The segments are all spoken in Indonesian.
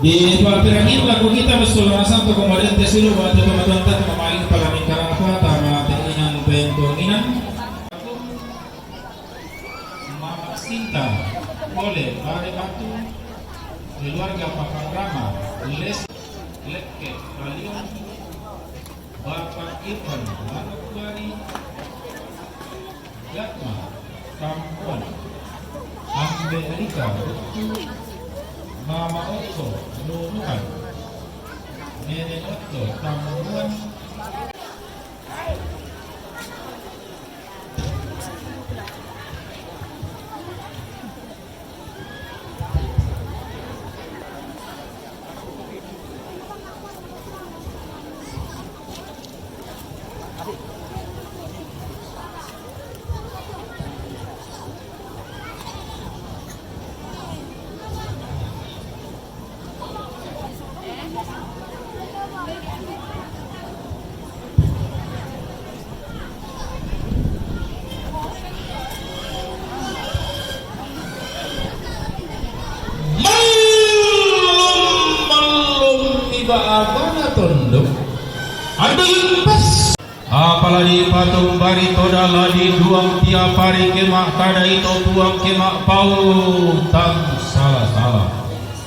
Di perangin lagu kita bersulur santo kemarin tesilu buat teman-teman kemarin palamin karapa tama tinginan pentunginan Mama Sinta boleh Bare Batu keluarga Papa Rama Les Leke Kalion Bapak Irfan Manokwari Gatma Kampon Ambe Rika Mama Otto, Nuruhan, Nenek Otto, Tamuan. Abana tunduk ada yang pas apalagi patung bari toda ladi duang tiap hari kemak kada itu buang kemak pau tan salah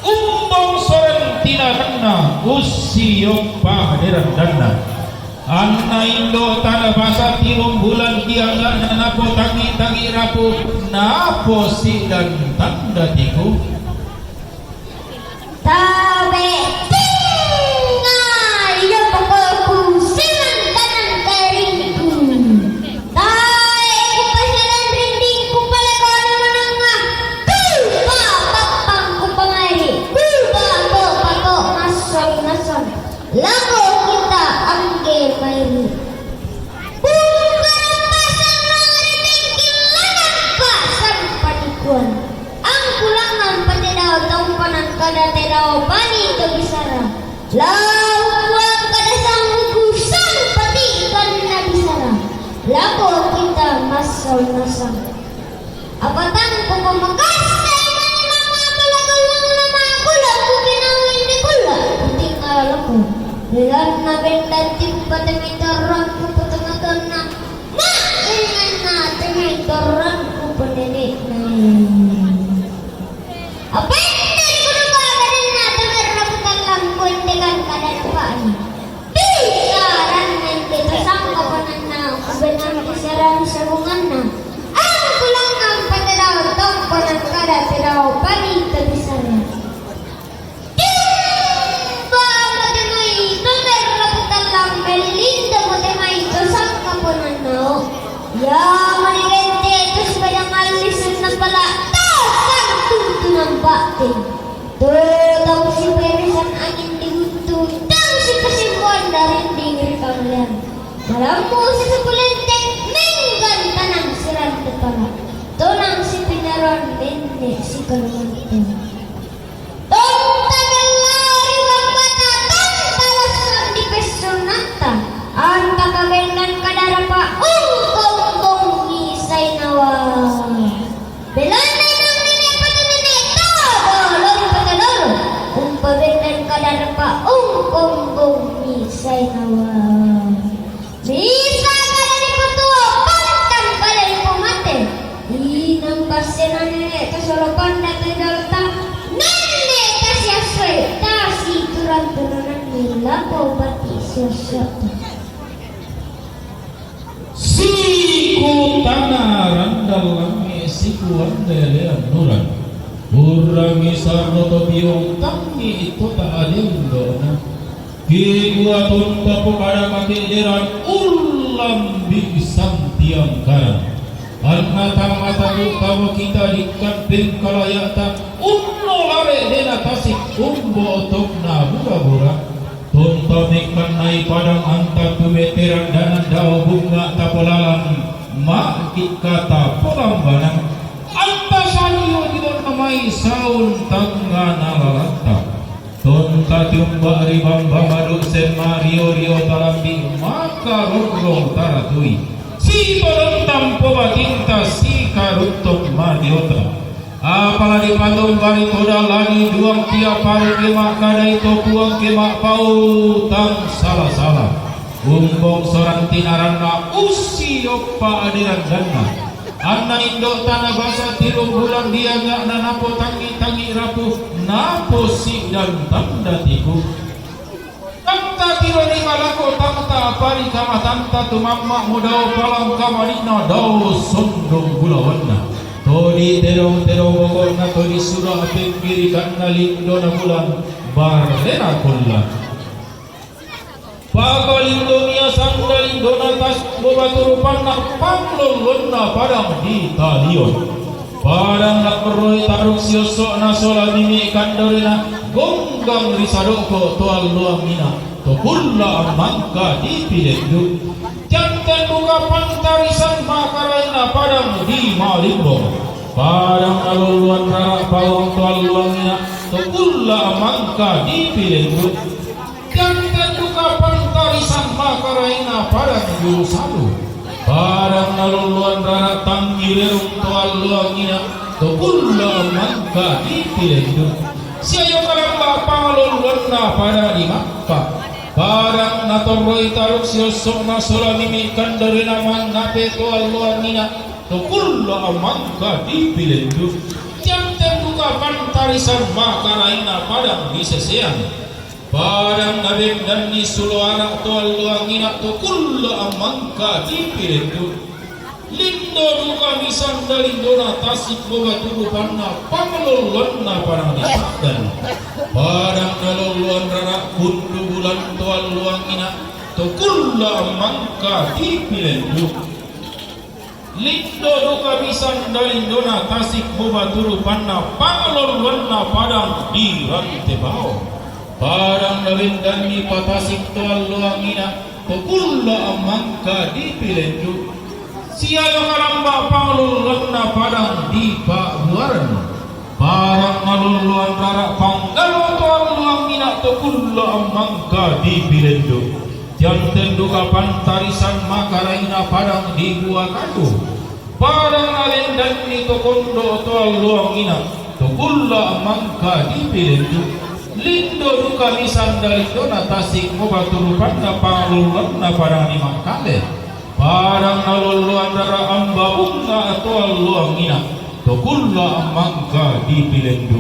umbang soren tina kena usiyok pahadiran dana anna indo tanah basa tilung bulan kiangan napo tangi rapu napo sidan tanda tiku tabe lagu kita angge mairi pasang patikuan ang kulangan pati daw tongkonan kada te daw bani to bisara lawang kada sang hukusan pati ikan na bisara lagu kita masal nasang apatang ko pemakas Bilang na bendan timpa temitoran ku petengah na ingan na temitoran ku penenek na apa yang ku lupa kadang na temer raputan langku endekan kadang apaan bisaran nanti tersangka panan na kebenar kisaran sabungan na ang kulangan patadaw tongkonan kada tadaw panita bisaran Melinda mo temay ito sa kapunano. Ya, manigente ito sa bayang alisan na pala. Tasan tuto ng batin. Tutang si Perisan angin diguto. Tang si Pasimuan na rin dingir kamlan. Malam mo si Sukulente, minggan tanang siran na pala. Tunang si Pinaron, mende si Kalumante. Ang kakabendan kadarapa ungkong misay nawa belanda ng nini tadolong patadolo kung pabendan kadarapa ungkong misay nawa bisa kadari kutua pantang kadari pumate inang pasenan nene kasolopan datang dalta nene kasyasoy tasi turan-turunan nila po bati sosok siku tanah randal langi siku andele anuran urangi sarnoto biong tangi itu tak adendona kikuatun papu kada kaki deran ulam bisan tiang karan Annatang mataru kamu kita dikamping kalayata unno lare dena tasik umbo tokna bura-bura tontomikan nai padang antar tu veteran dan dao bunga tapolalan makit kata polambanang antasaniyo didon namai saun tangga nalalata tonta tiumba ribamba madu sen mario rio talambi maka rorong taratui si balontam pobatinta si karutok madiotra apalagi patung bari toda lagi duang tiap hari kemak kada itu buang kemak pau tang salah-salah umbong sorang tinarana usi opa adiran dana anna indo tanah basa tiru bulan dia gak napo tangi rapuh napo si dan tanda tiku tanta tiro ni malako tanta pari kama tanta tu mamma mudau palang kama nina dau sondong bulawanna todi terong bogor na todi surah pengkiri kanna lindo na bulan bardena kulla pagalindo niya sanda lindo na tas bobaturupan na panglolon na padang di talion padang na peroi taruk siosok na sola mimi kandorina gonggang risadoko toal luang mina to kulla amangka di pilendu jantan buka pantarisan makaraina padang di malimbo padang aluluan rara pawang toal luang mina to kulla amangka di pilendu jantan buka pantarisan makaraina padang di salu padang aluluan rara tanggilerung toal luang mina to kulla amangka di pilendu siayo kalamba pangaluluan na pada di Makkah barang natoroi taruk siosok na sola mimi kandari namang nape to alluan nina to kulla amangka di pilendu jantan buka pantarisan makaraina padang di sesean barang nabem dan ni suluara to alluan nina to kulla amangka di pilendu lindo duka misan lindo na tasik boga turupan na pangaluluan na parang disakdan barang naluluan rara kundu bulan toal luang ina to kulla mangka di pilendu lindo duka misan lindo na tasik boga turupan na pangaluluan na padang di rantebao barang nalindan ni patasik toal luang ina to kulla mangka di pilendu siayo kalamba pangluluan na padang di pabuaran barang naluluan rara panggalo toal luang mina to kulla amangka di pilendu janten duka pantarisan makaraina padang di gua kadu barang nalendan ni to kondo toal luang mina to kulla amangka di pilendu lindo duka misan dari dona tasik mobaturupan na pangluluan na padang di makale barang naluluan rara amba bunga toal luang ina to kulla amangka di pilendu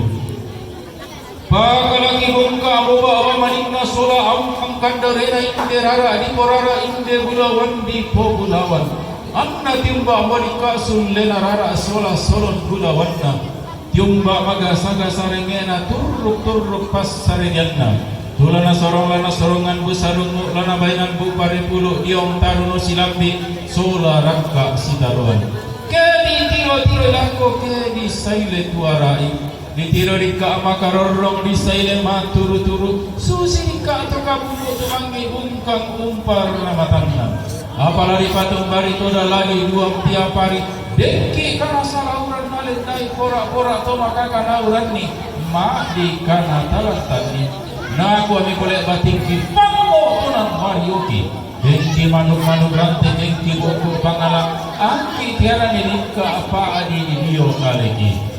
pakalaki bungka boba awamanina sola amang kandarena inde rara di porara inde bulawan di po bulawan anna tiumba wadika sullena rara sola solon bulawanna tiumba maga saga sarengena turruk pas sarenyanna tulana sorongan bu sarungu lana bainan bu paripulu diong taruno silambi sola rangka sitaruan kedi tiro lako kedi saile tuarai ditiro dika makarorong di saile maturu susi dika atau kabubu tumangi ungkang umpar namatanna apalagi patung bari toda lagi duang tiap hari deki kana salauran nalendai pora to maka kana uran ni ma di kana talatani na aku ami kolek bating ki pango tunan marioki dengki manuk rante dengki buku pangala angki tiara nilika apa adi dio kaleki